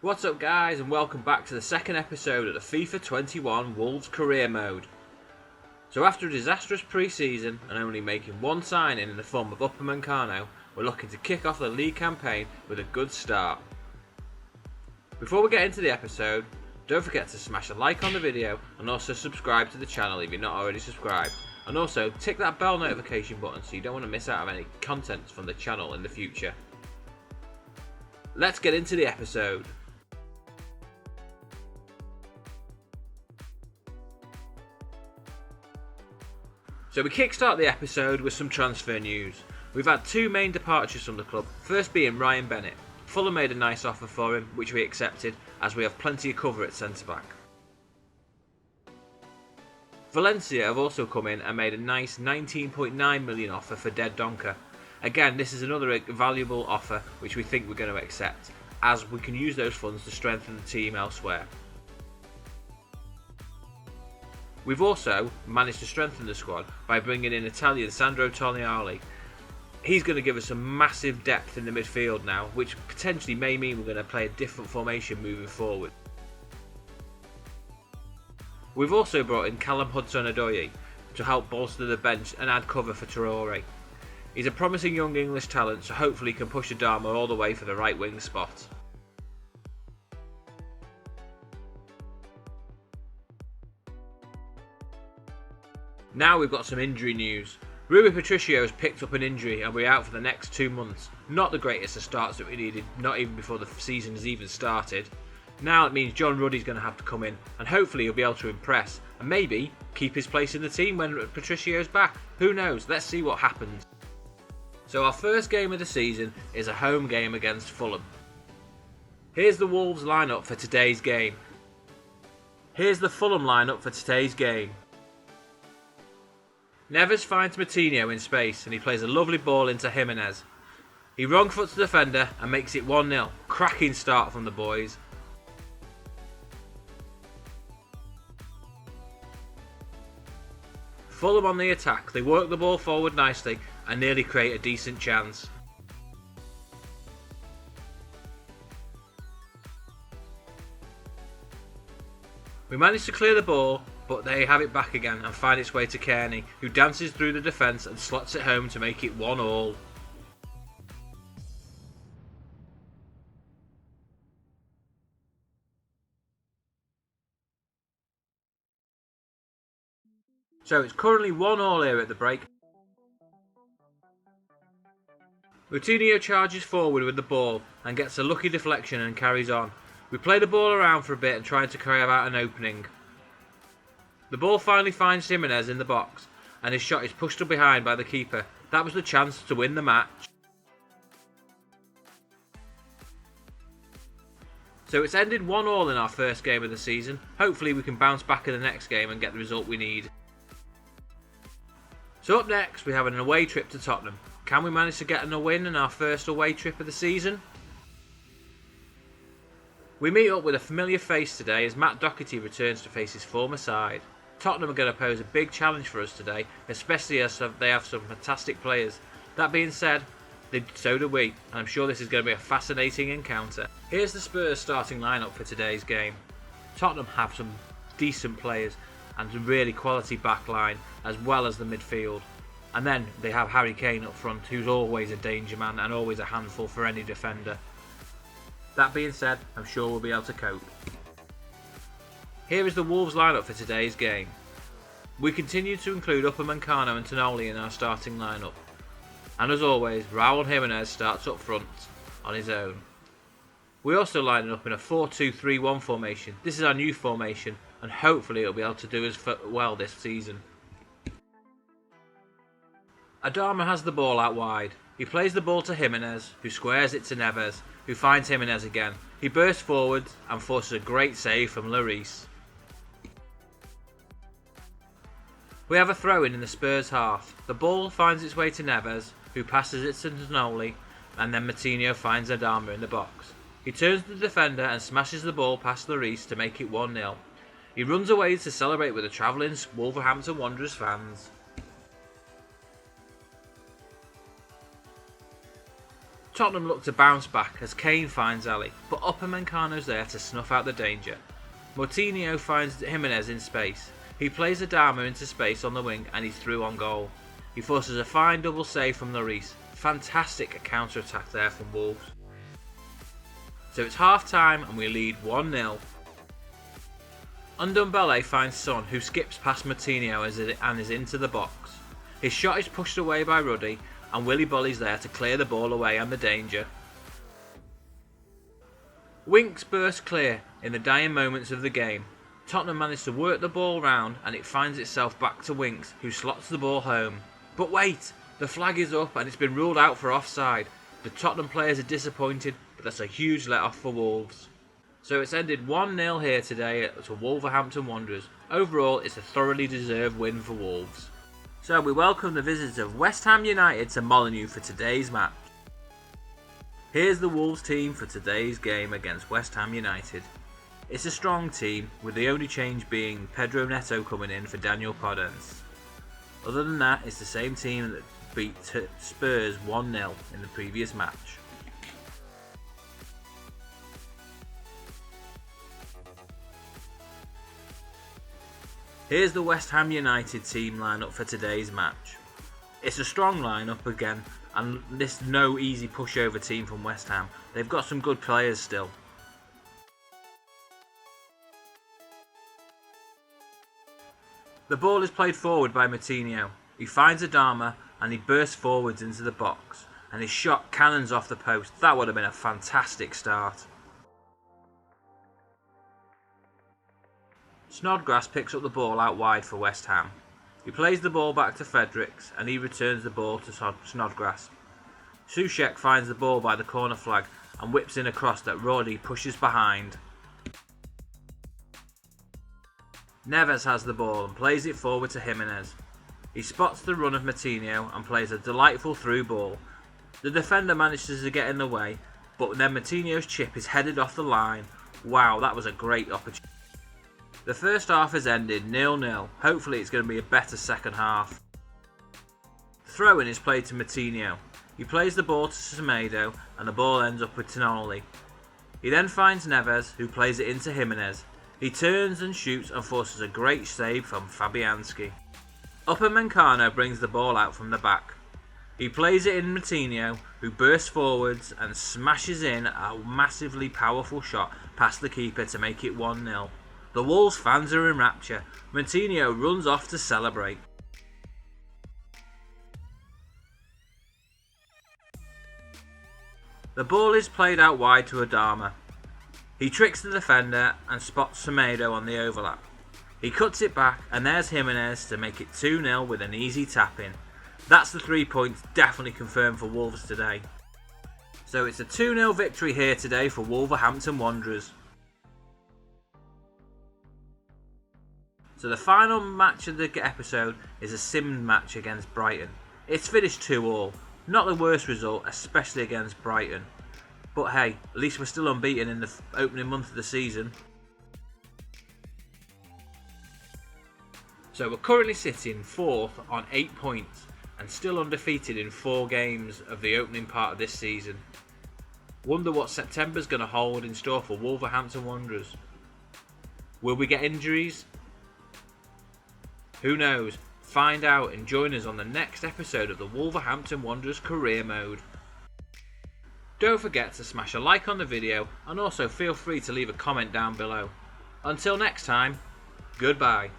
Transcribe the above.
What's up guys, and welcome back to the second episode of the FIFA 21 Wolves career mode. So after a disastrous pre-season and only making one signing in the form of Upamecano, we're looking to kick off the league campaign with a good start. Before we get into the episode, don't forget to smash a like on the video and also subscribe to the channel if you're not already subscribed, and also tick that bell notification button so you don't want to miss out on any content from the channel in the future. Let's get into the episode. So we kickstart the episode with some transfer news. We've had two main departures from the club, first being Ryan Bennett. Fulham made a nice offer for him, which we accepted, as we have plenty of cover at centre-back. Valencia have also come in and made a nice 19.9 million offer for Dead Donker. Again, this is another valuable offer which we think we're going to accept, as we can use those funds to strengthen the team elsewhere. We've also managed to strengthen the squad by bringing in Italian Sandro Tonali. He's going to give us some massive depth in the midfield now, which potentially may mean we're going to play a different formation moving forward. We've also brought in Callum Hudson-Odoi to help bolster the bench and add cover for Traore. He's a promising young English talent, so hopefully he can push Adama all the way for the right wing spot. Now we've got some injury news. Rui Patricio has picked up an injury and we're out for the next 2 months. Not the greatest of starts that we needed, not even before the season has even started. Now it means John Ruddy's going to have to come in and hopefully he'll be able to impress and maybe keep his place in the team when Patricio's back. Who knows? Let's see what happens. So our first game of the season is a home game against Fulham. Here's the Wolves lineup for today's game. Here's the Fulham lineup for today's game. Neves finds Moutinho in space and he plays a lovely ball into Jimenez. He wrong foots the defender and makes it 1-0. Cracking start from the boys. Fulham on the attack, they work the ball forward nicely and nearly create a decent chance. We manage to clear the ball, but they have it back again and find its way to Kearney, who dances through the defence and slots it home to make it 1-1. So it's currently 1-1 here at the break. Moutinho charges forward with the ball and gets a lucky deflection and carries on. We play the ball around for a bit and try to carve out an opening. The ball finally finds Jimenez in the box and his shot is pushed up behind by the keeper. That was the chance to win the match. So it's ended 1-1 in our first game of the season. Hopefully we can bounce back in the next game and get the result we need. So up next we have an away trip to Tottenham. Can we manage to get a win in our first away trip of the season? We meet up with a familiar face today as Matt Doherty returns to face his former side. Tottenham are going to pose a big challenge for us today, especially as they have some fantastic players. That being said, so do we, and I'm sure this is going to be a fascinating encounter. Here's the Spurs starting lineup for today's game. Tottenham have some decent players and a really quality back line as well as the midfield. And then they have Harry Kane up front, who's always a danger man and always a handful for any defender. That being said, I'm sure we'll be able to cope. Here is the Wolves lineup for today's game. We continue to include Upamecano and Tonali in our starting lineup. And as always, Raul Jimenez starts up front on his own. We also line up in a 4-2-3-1 formation. This is our new formation and hopefully it'll be able to do us well this season. Adama has the ball out wide. He plays the ball to Jimenez, who squares it to Neves, who finds Jimenez again. He bursts forward and forces a great save from Lloris. We have a throw-in in the Spurs half. The ball finds its way to Neves, who passes it to Tonali, and then Moutinho finds Adama in the box. He turns to the defender and smashes the ball past Lloris to make it 1-0. He runs away to celebrate with the travelling Wolverhampton Wanderers fans. Tottenham look to bounce back as Kane finds Ali, but Upamecano's there to snuff out the danger. Moutinho finds Jimenez in space. He plays Adama into space on the wing and he's through on goal. He forces a fine double save from Lloris. Fantastic counter-attack there from Wolves. So it's half time and we lead 1-0. Ndombele finds Son, who skips past Moutinho and is into the box. His shot is pushed away by Ruddy and Willy Bolly's there to clear the ball away and the danger. Winks burst clear in the dying moments of the game. Tottenham managed to work the ball round and it finds itself back to Winks, who slots the ball home. But wait, the flag is up and it's been ruled out for offside. The Tottenham players are disappointed, but that's a huge let off for Wolves. So it's ended 1-0 here today to Wolverhampton Wanderers. Overall, it's a thoroughly deserved win for Wolves. So we welcome the visitors of West Ham United to Molineux for today's match. Here's the Wolves team for today's game against West Ham United. It's a strong team, with the only change being Pedro Neto coming in for Daniel Podence. Other than that, it's the same team that beat Spurs 1-0 in the previous match. Here's the West Ham United team lineup for today's match. It's a strong lineup again, and this is no easy pushover team from West Ham. They've got some good players still. The ball is played forward by Moutinho. He finds Adama and he bursts forwards into the box, and his shot cannons off the post. That would have been a fantastic start. Snodgrass picks up the ball out wide for West Ham. He plays the ball back to Fredericks and he returns the ball to Snodgrass. Soucek finds the ball by the corner flag and whips in a cross that Roddy pushes behind. Neves has the ball and plays it forward to Jimenez. He spots the run of Moutinho and plays a delightful through ball. The defender manages to get in the way, but then Moutinho's chip is headed off the line. Wow, that was a great opportunity. The first half has ended 0-0. Hopefully it's going to be a better second half. The throw-in is played to Moutinho. He plays the ball to Semedo and the ball ends up with Tonali. He then finds Neves, who plays it into Jimenez. He turns and shoots and forces a great save from Fabianski. Upamecano brings the ball out from the back. He plays it in Moutinho, who bursts forwards and smashes in a massively powerful shot past the keeper to make it 1-0. The Wolves fans are in rapture. Moutinho runs off to celebrate. The ball is played out wide to Adama. He tricks the defender and spots Semedo on the overlap. He cuts it back and there's Jimenez to make it 2-0 with an easy tap in. That's the 3 points definitely confirmed for Wolves today. So it's a 2-0 victory here today for Wolverhampton Wanderers. So the final match of the episode is a sim match against Brighton. It's finished 2-2. Not the worst result, especially against Brighton. But hey, at least we're still unbeaten in the opening month of the season. So we're currently sitting 4th on 8 points and still undefeated in 4 games of the opening part of this season. Wonder what September's going to hold in store for Wolverhampton Wanderers. Will we get injuries? Who knows? Find out and join us on the next episode of the Wolverhampton Wanderers Career Mode. Don't forget to smash a like on the video and also feel free to leave a comment down below. Until next time, goodbye.